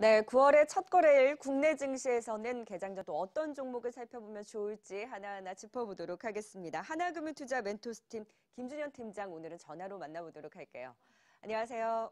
네, 9월의 첫 거래일 국내 증시에서는 개장 전 또 어떤 종목을 살펴보면 좋을지 하나하나 짚어보도록 하겠습니다. 하나금융투자 멘토스팀 김준현 팀장 오늘은 전화로 만나보도록 할게요. 안녕하세요.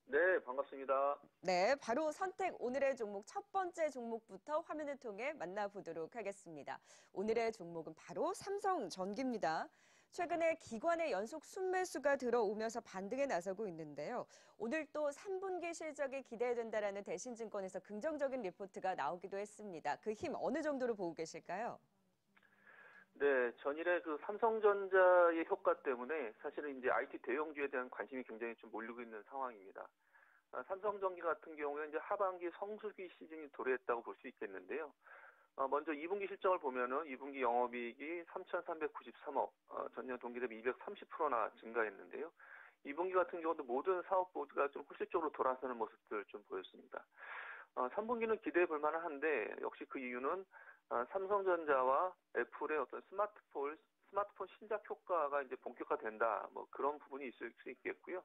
네, 반갑습니다. 네, 바로 선택 오늘의 종목 첫 번째 종목부터 화면을 통해 만나보도록 하겠습니다. 오늘의 종목은 바로 삼성전기입니다. 최근에 기관의 연속 순매수가 들어오면서 반등에 나서고 있는데요. 오늘 또 3분기 실적이 기대된다라는 대신증권에서 긍정적인 리포트가 나오기도 했습니다. 그 힘 어느 정도로 보고 계실까요? 네, 전일에 그 삼성전자의 효과 때문에 사실은 이제 IT 대형주에 대한 관심이 굉장히 좀 몰리고 있는 상황입니다. 삼성전기 같은 경우에 이제 하반기 성수기 시즌이 도래했다고 볼 수 있겠는데요. 먼저 2분기 실적을 보면은 2분기 영업이익이 3,393억, 전년 동기 대비 230%나 증가했는데요. 2분기 같은 경우도 모든 사업 모두가 좀 효율적으로 돌아서는 모습들 좀 보였습니다. 3분기는 기대해 볼 만한데 역시 그 이유는 삼성전자와 애플의 어떤 스마트폰 신작 효과가 이제 본격화된다. 뭐 그런 부분이 있을 수 있겠고요.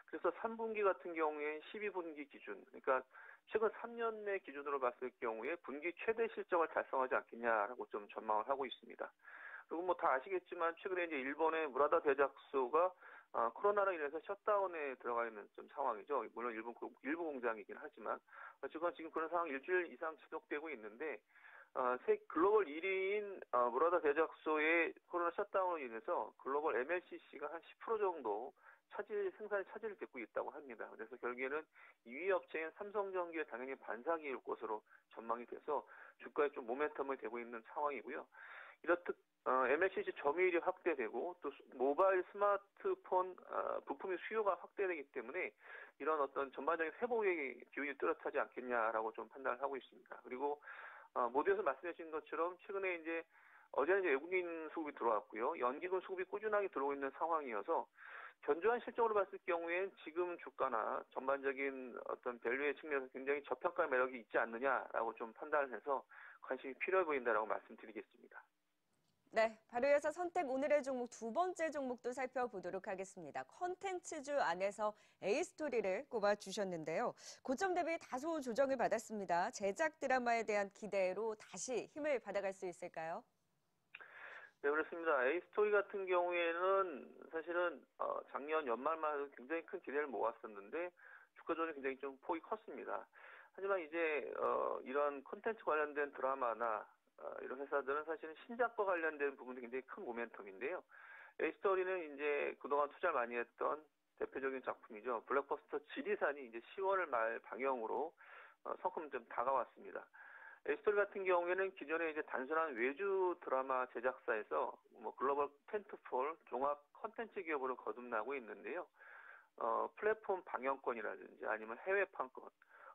그래서 3분기 같은 경우에 12분기 기준, 그러니까 최근 3년 내 기준으로 봤을 경우에 분기 최대 실적을 달성하지 않겠냐라고 좀 전망을 하고 있습니다. 그리고 뭐 다 아시겠지만 최근에 이제 일본의 무라다 대작소가 코로나로 인해서 셧다운에 들어가 있는 좀 상황이죠. 물론 일부 공장이긴 하지만 지금 그런 상황이 일주일 이상 지속되고 있는데 세 글로벌 1위인 무라다 대작소의 코로나 셧다운으로 인해서 글로벌 MLCC가 한 10% 정도 생산에 차질을 겪고 있다고 합니다. 그래서 결국에는 2위 업체인 삼성전기에 당연히 반사기일 것으로 전망이 돼서 주가에 좀 모멘텀을 되고 있는 상황이고요. 이렇듯 MLCC 점유율이 확대되고 또 모바일 스마트폰 부품의 수요가 확대되기 때문에 이런 어떤 전반적인 회복의 기운이 뚜렷하지 않겠냐라고 좀 판단을 하고 있습니다. 그리고 모두에서 말씀해 주신 것처럼 최근에 이제 어제는 이제 외국인 수급이 들어왔고요. 연기금 수급이 꾸준하게 들어오고 있는 상황이어서 견조한 실적으로 봤을 경우엔 지금 주가나 전반적인 어떤 밸류의 측면에서 굉장히 저평가 매력이 있지 않느냐라고 좀 판단을 해서 관심이 필요해 보인다라고 말씀드리겠습니다. 네, 바로 이어서 선택 오늘의 종목 두 번째 종목도 살펴보도록 하겠습니다. 컨텐츠주 안에서 A스토리를 꼽아주셨는데요. 고점 대비 다소 조정을 받았습니다. 제작 드라마에 대한 기대로 다시 힘을 받아갈 수 있을까요? 네, 그렇습니다. A스토리 같은 경우에는 사실은 작년 연말만 해도 굉장히 큰 기대를 모았었는데 주가 조정이 굉장히 좀 폭이 컸습니다. 하지만 이제 이런 콘텐츠 관련된 드라마나 이런 회사들은 사실은 신작과 관련된 부분이 굉장히 큰 모멘텀인데요. A스토리는 이제 그동안 투자를 많이 했던 대표적인 작품이죠. 블랙버스터 지리산이 이제 10월 말 방영으로 성큼 좀 다가왔습니다. 에스토리 같은 경우에는 기존에 이제 단순한 외주 드라마 제작사에서 뭐 글로벌 텐트폴 종합 컨텐츠 기업으로 거듭나고 있는데요. 플랫폼 방영권이라든지 아니면 해외 판권,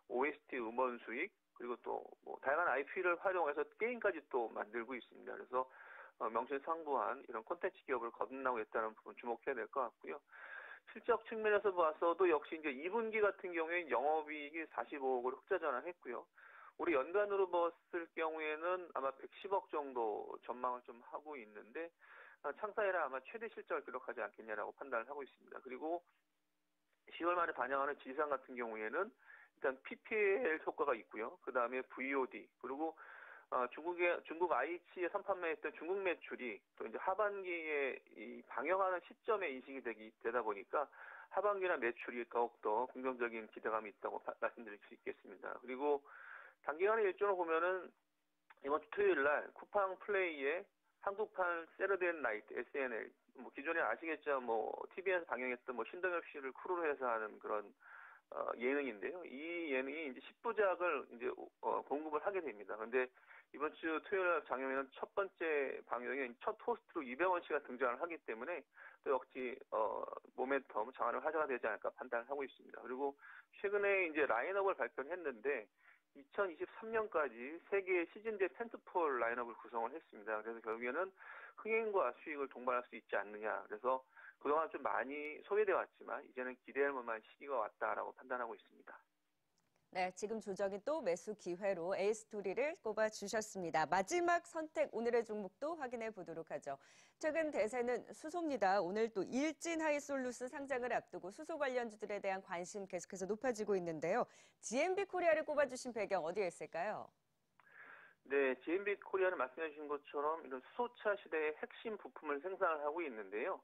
OST 음원 수익, 그리고 또 뭐 다양한 IP를 활용해서 게임까지 또 만들고 있습니다. 그래서 명실상부한 이런 콘텐츠 기업을 거듭나고 있다는 부분 주목해야 될 것 같고요. 실적 측면에서 봐서도 역시 이제 2분기 같은 경우에 영업이익이 45억으로 흑자 전환했고요. 우리 연간으로 봤을 경우에는 아마 110억 정도 전망을 좀 하고 있는데 창사이라 아마 최대 실적을 기록하지 않겠냐라고 판단을 하고 있습니다. 그리고 10월 말에 반영하는 지리산 같은 경우에는 일단 PPL 효과가 있고요. 그 다음에 VOD 그리고 중국 IH에 선판매했던 중국 매출이 또 이제 하반기에 이 방영하는 시점에 인식이 되다 보니까 하반기나 매출이 더욱더 긍정적인 기대감이 있다고 말씀드릴 수 있겠습니다. 그리고 단기간의 일정을 보면은 이번 주 토요일 날 쿠팡 플레이에 한국판 세러데이 나이트 SNL 뭐 기존에 아시겠죠 뭐 TV에서 방영했던 뭐 신동엽 씨를 크루로 해서 하는 그런 예능인데요. 이 예능이 이제 10부작을 이제 공급을 하게 됩니다. 그런데 이번 주 토요일 날 장영에는 첫 번째 방영에 첫 호스트로 이병헌 씨가 등장을 하기 때문에 또 역시 모멘텀 장안의 화제가 되지 않을까 판단을 하고 있습니다. 그리고 최근에 이제 라인업을 발표했는데 2023년까지 세 개의 시즌제 텐트폴 라인업을 구성을 했습니다. 그래서 결국에는 흥행과 수익을 동반할 수 있지 않느냐. 그래서 그동안 좀 많이 소외되어 왔지만 이제는 기대할 만한 시기가 왔다라고 판단하고 있습니다. 네, 지금 조정이 또 매수 기회로 A스토리를 꼽아주셨습니다. 마지막 선택 오늘의 종목도 확인해 보도록 하죠. 최근 대세는 수소입니다. 오늘 또 일진 하이솔루스 상장을 앞두고 수소 관련주들에 대한 관심 계속해서 높아지고 있는데요. GMB 코리아를 꼽아주신 배경 어디에 있을까요? 네, GMB 코리아는 말씀해 주신 것처럼 이런 수소차 시대의 핵심 부품을 생산을 하고 있는데요.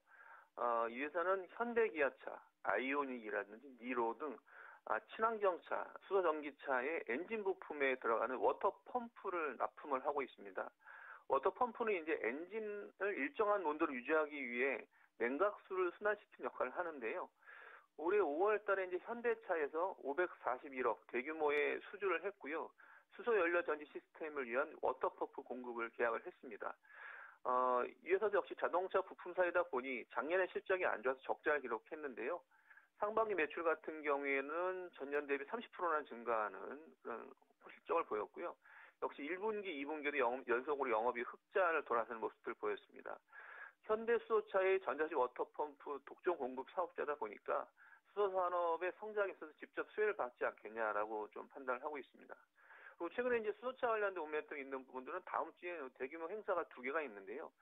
이 회사는 현대기아차, 아이오닉이라든지 니로 등 친환경차, 수소전기차의 엔진 부품에 들어가는 워터 펌프를 납품을 하고 있습니다. 워터 펌프는 이제 엔진을 일정한 온도로 유지하기 위해 냉각수를 순환시키는 역할을 하는데요. 올해 5월 달에 이제 현대차에서 541억 대규모의 수주를 했고요. 수소 연료 전지 시스템을 위한 워터 펌프 공급을 계약을 했습니다. 이 회사도 역시 자동차 부품사이다 보니 작년에 실적이 안 좋아서 적자를 기록했는데요. 상반기 매출 같은 경우에는 전년 대비 30%나 증가하는 그런 실적을 보였고요. 역시 1분기, 2분기도 연속으로 영업이 흑자를 돌아서는 모습을 보였습니다. 현대수소차의 전자식 워터펌프 독점 공급 사업자다 보니까 수소산업의 성장에 있어서 직접 수혜를 받지 않겠냐라고 좀 판단을 하고 있습니다. 그리고 최근에 이제 수소차 관련된 모멘텀 있는 부분들은 다음 주에 대규모 행사가 두 개가 있는데요.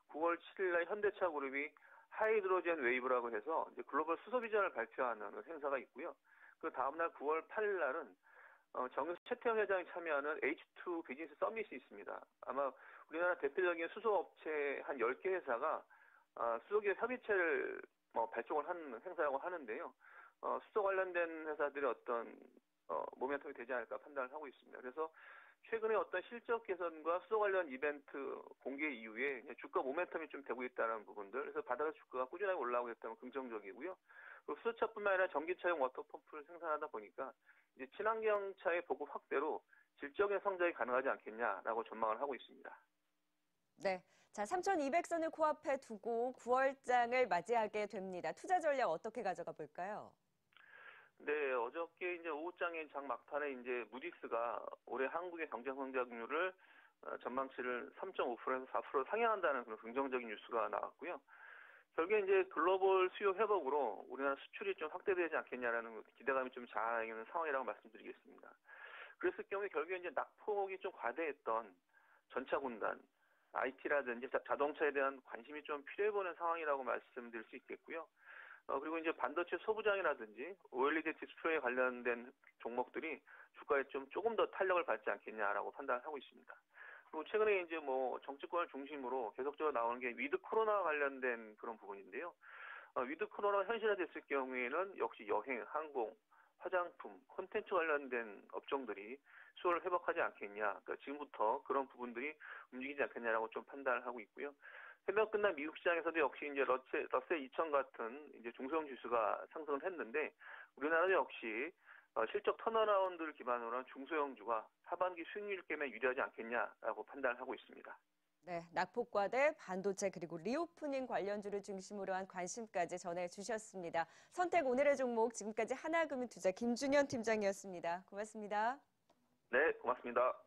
9월 7일 날 현대차 그룹이 하이드로젠 웨이브라고 해서 이제 글로벌 수소 비전을 발표하는 행사가 있고요. 그 다음날 9월 8일 날은 정유수 최태원 회장이 참여하는 H2 비즈니스 서밋이 있습니다. 아마 우리나라 대표적인 수소업체 한 10개 회사가 수소기업 협의체를 발족을 하는 행사라고 하는데요. 수소 관련된 회사들의 어떤 모멘텀이 되지 않을까 판단을 하고 있습니다. 그래서 최근에 어떤 실적 개선과 수소 관련 이벤트 공개 이후에 주가 모멘텀이 좀 되고 있다는 부분들, 그래서 바다가 주가가 꾸준하게 올라오고 있다면 긍정적이고요. 그리고 수소차뿐만 아니라 전기차용 워터펌프를 생산하다 보니까 이제 친환경차의 보급 확대로 질적인 성장이 가능하지 않겠냐라고 전망을 하고 있습니다. 네, 자 3,200선을 코앞에 두고 9월장을 맞이하게 됩니다. 투자 전략 어떻게 가져가 볼까요? 네, 어저께 이제 오후장의 장 막판에 이제 무디스가 올해 한국의 경제 성장률을 전망치를 3.5%에서 4% 상향한다는 그런 긍정적인 뉴스가 나왔고요. 결국에 이제 글로벌 수요 회복으로 우리나라 수출이 좀 확대되지 않겠냐라는 기대감이 좀 자아내는 상황이라고 말씀드리겠습니다. 그랬을 경우에 결국에 이제 낙폭이 좀 과대했던 전차 군단, IT라든지 자동차에 대한 관심이 좀 필요해 보이는 상황이라고 말씀드릴 수 있겠고요. 그리고 이제 반도체 소부장이라든지 OLED 디스플레이에 관련된 종목들이 주가에 조금 더 탄력을 받지 않겠냐라고 판단을 하고 있습니다. 그리고 최근에 이제 정치권을 중심으로 계속적으로 나오는 게 위드 코로나 관련된 그런 부분인데요. 위드 코로나 현실화됐을 경우에는 역시 여행, 항공, 화장품, 콘텐츠 관련된 업종들이 수요를 회복하지 않겠냐. 그러니까 지금부터 그런 부분들이 움직이지 않겠냐라고 좀 판단을 하고 있고요. 해명 끝난 미국 시장에서도 역시 이제 러셀 2000 같은 이제 중소형 지수가 상승을 했는데 우리나라도 역시 실적 턴어라운드를 기반으로 한 중소형주가 하반기 수익률 게임에 유리하지 않겠냐라고 판단을 하고 있습니다. 네, 낙폭과대, 반도체 그리고 리오프닝 관련주를 중심으로 한 관심까지 전해주셨습니다. 선택 오늘의 종목 지금까지 하나금융투자 김준현 팀장이었습니다. 고맙습니다. 네, 고맙습니다.